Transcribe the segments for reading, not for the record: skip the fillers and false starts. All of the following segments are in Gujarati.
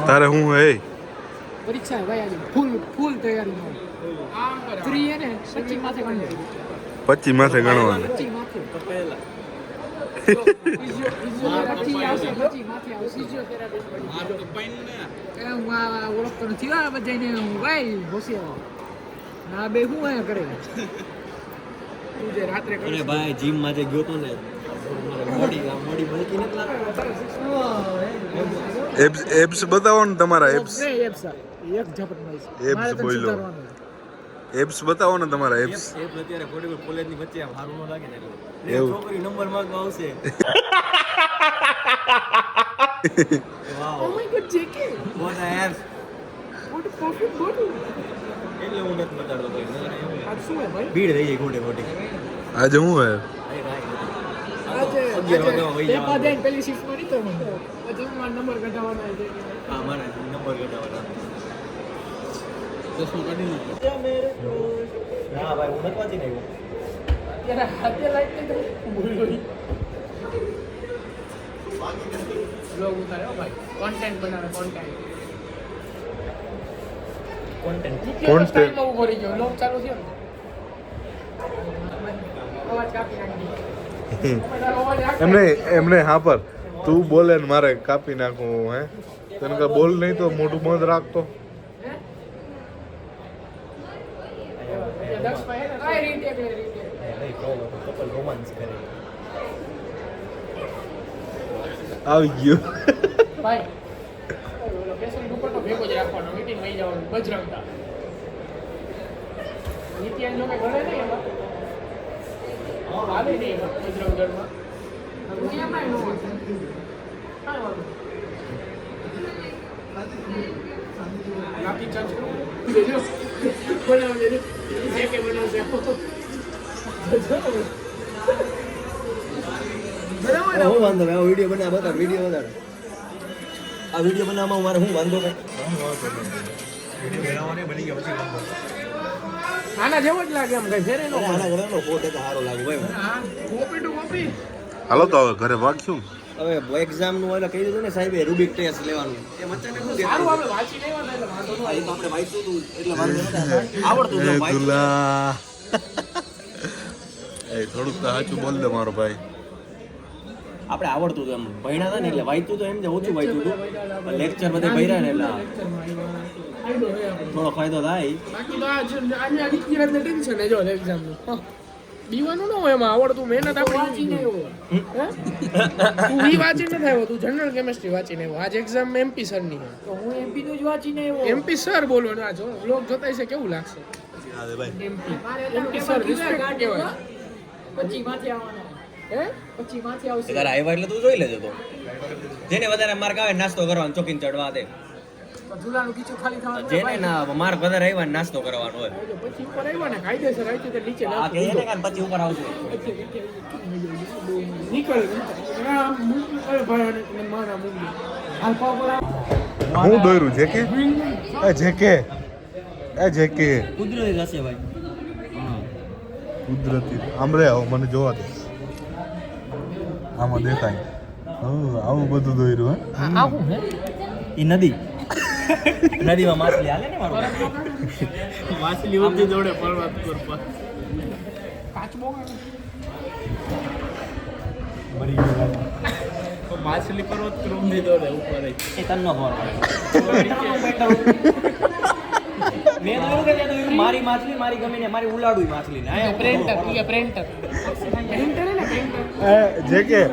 તારે હું હે પરીક્ષા હે ભાઈ આજે ફૂલ તૈયારી નો 3 હે ને 25 માથે ગણજો 25 માથે ગણવાનું 25 માથે તો પહેલા ફિઝિયોથેરાપી આવશે 25 માથે આવશે ફિઝિયોથેરાપી મારું તો પાઈન ને એ હું ઓળખતો નથી આ બધાને હું ભાઈ હોશિયાર ના બે હું આયા કરે તું જે રાત્રે કરે અરે ભાઈ જીમ માં જે ગયો તો ને મોડી બલકી નથી એબ્સ એબ્સ બતાવો ને તમારા એબ્સ એબ્સ એક ઝપટ મારી એબ્સ બોલો એબ્સ બતાવો ને તમારા એબ્સ અત્યારે કોડી કોલેજ ની વચ્ચે સારું ન લાગે ને એવું છોકરી નંબર માંગવા આવશે વાવ ઓ માય ગોડ જેકે વોટ આ એબ્સ વોટ પરફેક્ટ બોડી એટલે હું નથી બતાડતો ભાઈ આ શું હે ભાઈ ભીડ થઈ ગઈ ખોટી આજે હું હે આજે પેલી શિફ્ટ માં નીકળો પછી મારો નંબર કઢાવવાનો છે હા મારે નંબર કઢાવવાનો તો શું કાઢી ના ભાઈ હું નથી વાંચી નહીં ત્યારે હાથે લાઈટ તો બોલ્યો બ્લોગ ઉતાર્યો ભાઈ કોન્ટેન્ટ બનાવે કોન્ટેન્ટ Content. માં ઉભો રહી ગયો લોક ચાલુ થયો ને અવાજ કાપી નાખી એમને હા પર તું બોલે ને મારે કાપી નાખું હે તને કે બોલ નહીં તો મોઢું બંધ રાખતો કપલ રોમાન્સ કરે આવી ગયો ભાઈ લોકેશન દુપટ્ટો ભેગો જ રાખવાનો મીટિંગ લઈ જવાનું બજરંગતા નિત્યાન જો કે ઘરે નહીં એમાં હાલે નહીં એમાં બજરંગગઢમાં દુનિયામાં નો કાંઈ વાંધો નાખી ચાન્સ દેજો બનાવ દેજો જે કે બનાવશે હું વાંધો ભાઈ વિડીયો બનાવ બતાડ વિડીયો બતાડ આ વિડીયો બનાવવામાં મારે હું વાંધો ભાઈ વિડીયો બનાવવાને બની ગયા પછી વાંધો આના જેવો જ લાગે એમ કઈ ફેરે નો આના ઘરનો ફોટો તો સારો લાગે ભાઈ કોપી ટુ કોપી હાલો તો હવે ઘરે વાગ્યું હવે એક્ઝામ નું ઓલા કહી દીધું ને સાહેબે રૂબિક ટેસ્ટ લેવાનું એ બચ્ચાને શું સારું આપણે વાંચી નહીં વાંધો એટલે વાંધો ન આવે. આપણે વાંચ્યું હતું એટલે વાંધો નતા આવડતું એ હતું વાંચ્યું દુલા એ થોડુંક તો સાચું બોલ દે મારો ભાઈ આપણે આવડતું હતું એમ ભણ્યા હતા ને એટલે વાંચ્યું તો એમ જે ઓછું વાંચ્યું હતું લેક્ચર બધે ભર્યા ને એટલે થોડો ફાયદો થાય બાકી તો આ વિદ્યાર્થીને ટેન્શન હે જો એક્ઝામનું બીવાનું ન હોય એમાં આવડતું મહેનત આપણે વાંચીને આવ્યો તું ઈ વાંચીને નથી આવ્યો તું જનરલ કેમિસ્ટ્રી વાંચીને આવ્યો આજ એક્ઝામ એમપી સર ની તો હું એમપી નું જ વાંચીને આવ્યો એમપી સર બોલો ને આ જો લોક જોતા છે કેવું લાગશે એમપી સર રિસ્પેક્ટ કહેવાય 25 માંથી આવવાનો હે 25 માંથી આવશે તારા આવ્યા એટલે તું જોઈ લેજો તો જેને વધારે માર્ક આવે નાસ્તો કરવાનો ચોકીને ચડવા દે ઝુલાનું કીચું ખાલી થવાનું જેને ના માર્ક વધારે આવ્યા ને નાસ્તો કરવાનો હોય પછી ઉપર આવ્યો ને કાયદેસર આવ્યું તો નીચે આ કહે ને કે પછી ઉપર આવશે નીકળ ભાઈ મારા મૂંગી હાલ પાવ હું દોર્યું જેકે એ જેકે કુદરતી હશે ભાઈ કુદરતી આમરે આવો મને જોવા દે આમાં દેખાય આવું બધું દોર્યું હે આવું હે ઈ નદી નદીમાં માછલી હાલે ને મારો માછલી ઉડતી દોડે પર્વત પર કાચબો મરી ગયો માછલી પર્વત પર ઊંધી દોડે ઉપર એ તન્નો ફોર મેં તો એવું કહ્યું હતું મારી માછલી મારી ગમીને મારી ઉલાડું માછલી ને પ્રિન્ટર પ્રિન્ટર પ્રિન્ટર હે ને પ્રિન્ટર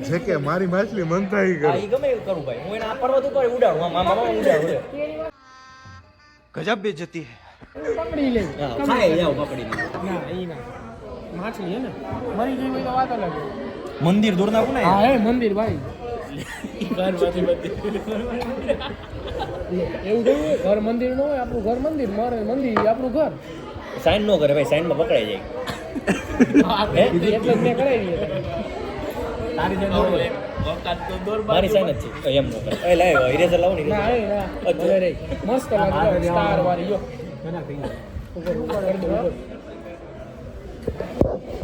જેકે મારી માછલી મનતા ઈ હા કરે ઈ ગમે એવું કરું ભાઈ હું એને આ પર્વત ઉપર ઉડાડું મામા ઉડાડું ગજબ બેજતી પકડી લે ખાય જાવ પકડીને ના ઈ ના માછલી હે ને મરી ગઈ હોય તો વાત અલગ મંદિર દૂર નાખું ને હા હે મંદિર ભાઈ ઘરમાંથી મંદિર એવું જોઈએ ઘર મંદિર નો હોય આપણું ઘર મંદિર મારે મંદિર આપણું ઘર સાઈન નો કરે ભાઈ સાઈન માં પકડાઈ જાય એટલે જ મેં કરાવી તારી જે મારી સાઈન જ છે એમ નો કરે એ લાવ ઇરેઝર લાવો ને ના એ ના અરે રે મસ્ત લાગે સ્ટાર વાળી જો ઉપર ઉપર કરી દો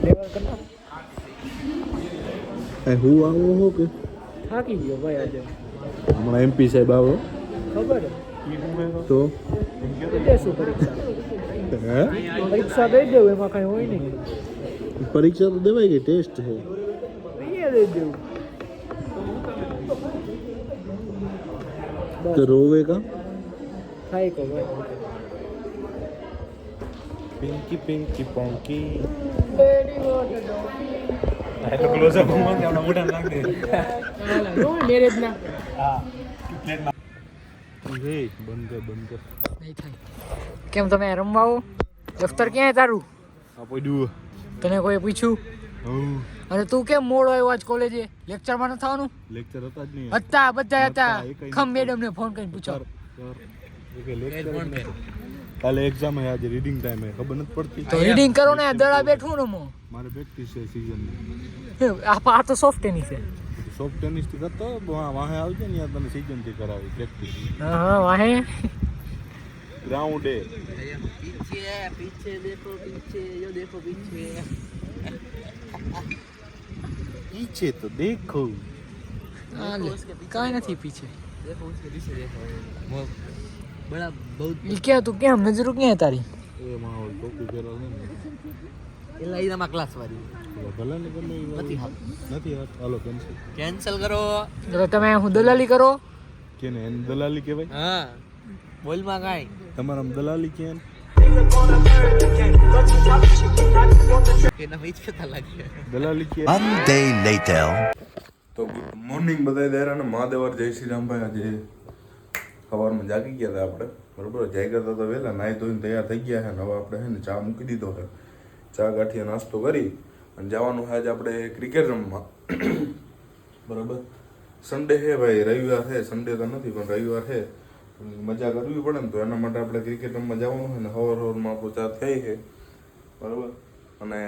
લેવલ કરના હું આવો હો કે થાકી ગયો ભાઈ આજે હમણાં એમપી સાહેબ આવો તો દેશું પરીક્ષા હે પરીક્ષા દઈ દેવું એમાં કઈ હોય નહીં પરીક્ષા તો દેવાય ગઈ ટેસ્ટ છે દઈ દેવું તો રોવે કા થાય કો ભાઈ પિંકી પિંકી પોંકી મેરેજ ના બંધ નહીં થાય કેમ તમે રમવા આવો દફતર ક્યાં તારું આપડ્યું તને કોઈ પૂછ્યું અને તું કેમ મોડો આવ્યો આજ કોલેજે લેક્ચરમાં ન થવાનું લેક્ચર હતા જ નહીં હતા બધા હતા હતા, ખમ મેડમ ને ફોન કરીને પૂછો કાલે એક્ઝામ હે આજે રીડિંગ ટાઈમ હે ખબર નથી પડતી તો રીડિંગ કરો ને દડા બેઠું ને મો મારે પ્રેક્ટિસ છે સીઝન આ તો સોફ્ટ ટેનિસ છે સોફ્ટ ટેનિસ થી કરતો વાહે આવજે ને યાર તને સીઝન થી કરાવી પ્રેક્ટિસ હા વાહે ગ્રાઉન્ડ એ पीछे पीछे देखो पीछे यो देखो पीछे पीछे तो देखो કાંઈ નથી પીછે देखो उसके पीछे देखो वो बड़ा बहुत ઈ ક્યાં તું કેમ નજરો ક્યાં તારી એ માહોલ ટોપી પહેરો છે ને એલા ઈનામાં ક્લાસ વાળી ભલે ને ગમે એ નથી હાલ નથી હાથ હાલો કેન્સલ કેન્સલ કરો એટલે તમે હું દલાલી કરો કેને એને દલાલી કહેવાય હા બોલ માં કાઈ તમારા દલાલી કેમ કે ના વીજ કતા લાગે દલાલી કે One day later. તો ગુડ મોર્નિંગ બધા દેરા અને મહાદેવર જય શ્રી રામભાઈ આજે સવારમાં જાગી ગયા હતા આપણે બરોબર જાગ્યા હતા તો વહેલા નાહી ધોઈને તૈયાર થઈ ગયા છે ને હવે આપણે છે ને ચા મૂકી દીધો છે ચા ગાંઠિયા નાસ્તો કરી અને જવાનું છે આજે આપણે ક્રિકેટ રમવા બરાબર સન્ડે છે ભાઈ રવિવાર છે સન્ડે તો નથી પણ રવિવાર છે મજા કરવી પડે ને તો એના માટે આપણે ક્રિકેટ રમવા જવાનું છે ને સવારમાં આપણું ચા થઈ છે બરાબર અને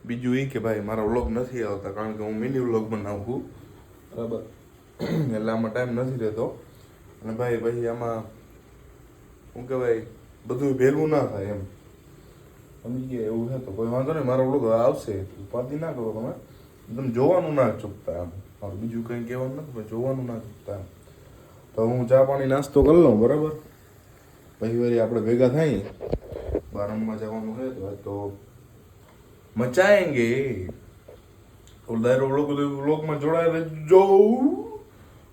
બીજું એ કે ભાઈ મારા વ્લોગ નથી આવતા કારણ કે હું મિની વ્લોગ બનાવું છું બરાબર એટલે આમાં ટાઈમ નથી રહેતો અને ભાઈ પછી આમાં શું કહેવાય બધું ભેગું ના થાય એમ સમજી ગયા એવું છે તો કોઈ વાંધો નહીં મારો વ્લોગ આવશે ઉપાધિ ના કરો તમે જોવાનું ના ચૂકતા એમ મારું બીજું કંઈ કહેવાનું નથી પણ જોવાનું ના ચૂકતા એમ તો હું ચા પાણી નાસ્તો કરી લઉં બરાબર પછી વળી આપણે ભેગા થઈ બહાર રમવા જવાનું છે તો મચાએંગે દાયરો વ્લોગમાં જોડાય રહેજો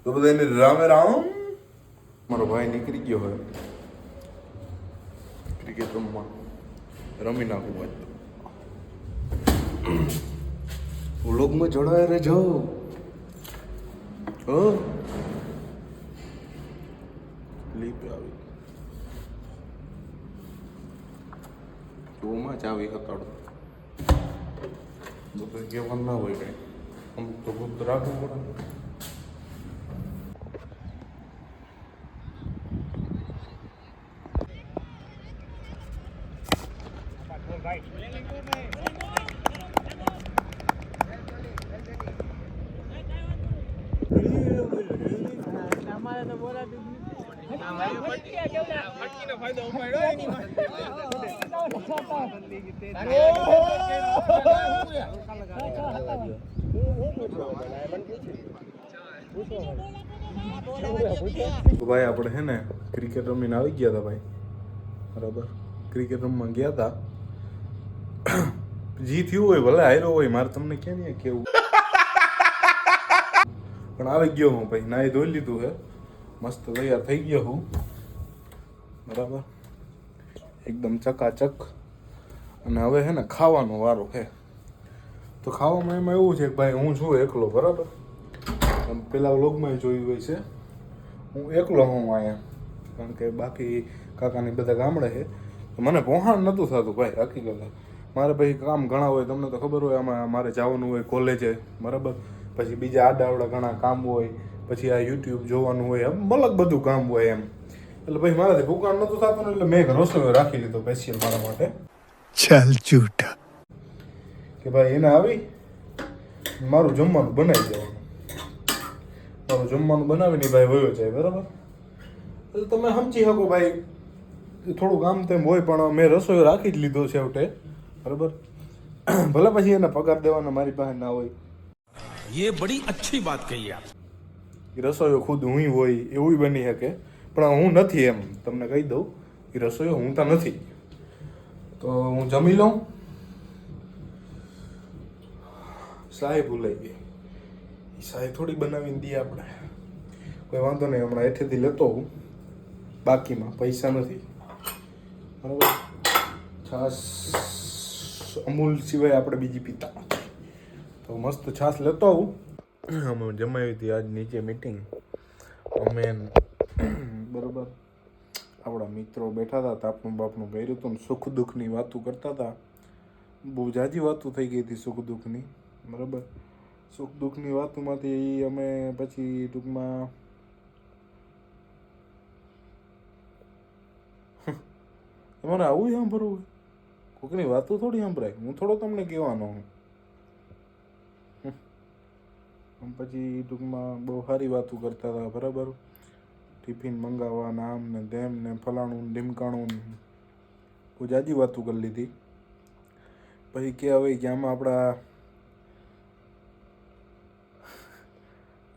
તો બધા એને રામે રામ મારો ભાઈ નીકળી ગયો હોય ક્રિકેટ રમવા રમી નાખું ભાઈ વ્લોગમાં જોડાય રહેજો લીપ આવી ઓમાં જ આવી હતાડો તો કહેવાનું ના હોય કંઈ અમુક તો ગુપ્ત રાખવું પડે ભાઈ આપણે હે ને ક્રિકેટ રમીને આવી ગયા હતા ભાઈ બરાબર ક્રિકેટ રમવા ગયા હતા જી થયું હોય ભલે હાર્યો હોય મારે તમને ક્યાં નહીં કેવું પણ આવી ગયો હું ભાઈ નાઈ ધોઈ લીધું હે મસ્ત તૈયાર થઈ ગયો હું બરાબર એકદમ ચકાચક અને હવે હે ને ખાવાનો વારો છે તો ખાવામાં એમાં એવું છે કે ભાઈ હું છું એકલો બરાબર પેલા વ્લોગમાં જોયું હોય છે હું એકલો હું અહીંયા કારણ કે બાકી કાકાની બધા ગામડે છે તો મને પહોંચાણ નહોતું થતું ભાઈ હકીકત મારે પછી કામ ઘણા હોય તમને તો ખબર હોય આમાં મારે જવાનું હોય કોલેજે બરાબર પછી બીજા આડાવડા ઘણા કામ હોય પછી આ યુટ્યુબ જોવાનું હોય એમ મલક બધું કામ હોય એમ એટલે પછી મારાથી ભૂકાણ નહોતું થતું ને એટલે મેં એક રસોઈ રાખી લીધો સ્પેશિયલ મારા માટે Chal jhoota. કે ભાઈ એને આવી મારું જમવાનું બનાવી દેવાનું મારું જમવાનું બનાવીને ભાઈ વયો જાય બરાબર એટલે તમે સમજી શકો ભાઈ થોડું કામ તેમ હોય પણ મેં રસોઈ રાખી જ લીધો છે છેવટે બરાબર ભલે પછી એને પગાર દેવાનો મારી પાસે ના હોય ये बड़ी अच्छी बात कही आप એ રસોઈઓ ખુદ હું હોય એવું બની શકે પણ હું નથી એમ તમને કહી દઉં એ રસોઈ હું તો નથી. તો હું જમી લઉં. સાય ભૂલાઈ ગઈ. સાય થોડી બનાવીને દઈએ આપણે. કોઈ વાંધો નહીં, હમણાં હેઠેથી લેતો હું. બાકીમાં પૈસા નથી બરાબર. છાશ અમૂલ સિવાય આપણે બીજી પીતા નથી. તો મસ્ત છાશ લેતો આવું. અમે જમાવી હતી આજ નીચે મીટિંગ. અમે બરાબર આપણા મિત્રો બેઠા હતા, તાપનું બાપનું કર્યું હતું ને સુખ દુઃખની વાતો કરતા હતા. બહુ જાજી વાતો થઈ ગઈ હતી સુખ દુઃખની બરાબર. સુખ દુઃખની વાતોમાંથી અમે પછી ટૂંકમાં તમારે આવું સાંભળવું, કોઈકની વાતો થોડી સાંભળાય. હું થોડો તમને કહેવાનો હું. પછી ટૂંકમાં બહુ સારી વાતો કરતા હતા બરાબર. ટિફિન મંગાવવાના આમ ને તેમ ને ફલાણું ને ઢીમકાણું ને બહુ જાજી વાતો કરી લીધી. પછી કે હવે કે આમાં આપણા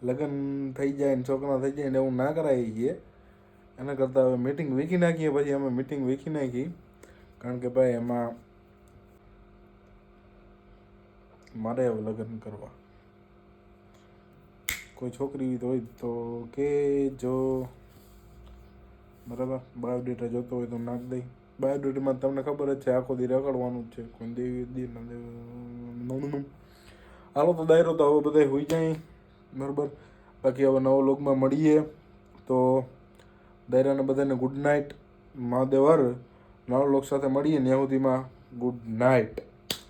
લગ્ન થઈ જાય ને છોકરા થઈ જાય ને એવું ના કરાય છીએ. એના કરતાં હવે મીટિંગ વીખી નાખીએ. પછી અમે મીટિંગ વીખી નાખી, કારણ કે ભાઈ એમાં મારે હવે લગ્ન કરવા. કોઈ છોકરી હોય તો કે જો બરાબર. બાયોડેટા જોતો હોય તો નાખ દઈ. બાયોડેટામાં તમને ખબર જ છે આખો દી રખડવાનું જ છે. કોઈ દેવી હાલો તો દાયરો તો હવે બધા હોઈ જાય બરાબર. બાકી હવે નવો લોગમાં મળીએ. તો દાયરાને બધાને ગુડ નાઇટ. મહાદેવ હર. નવા લોક સાથે મળીએ ત્યાં સુધીમાં ગુડ નાઇટ.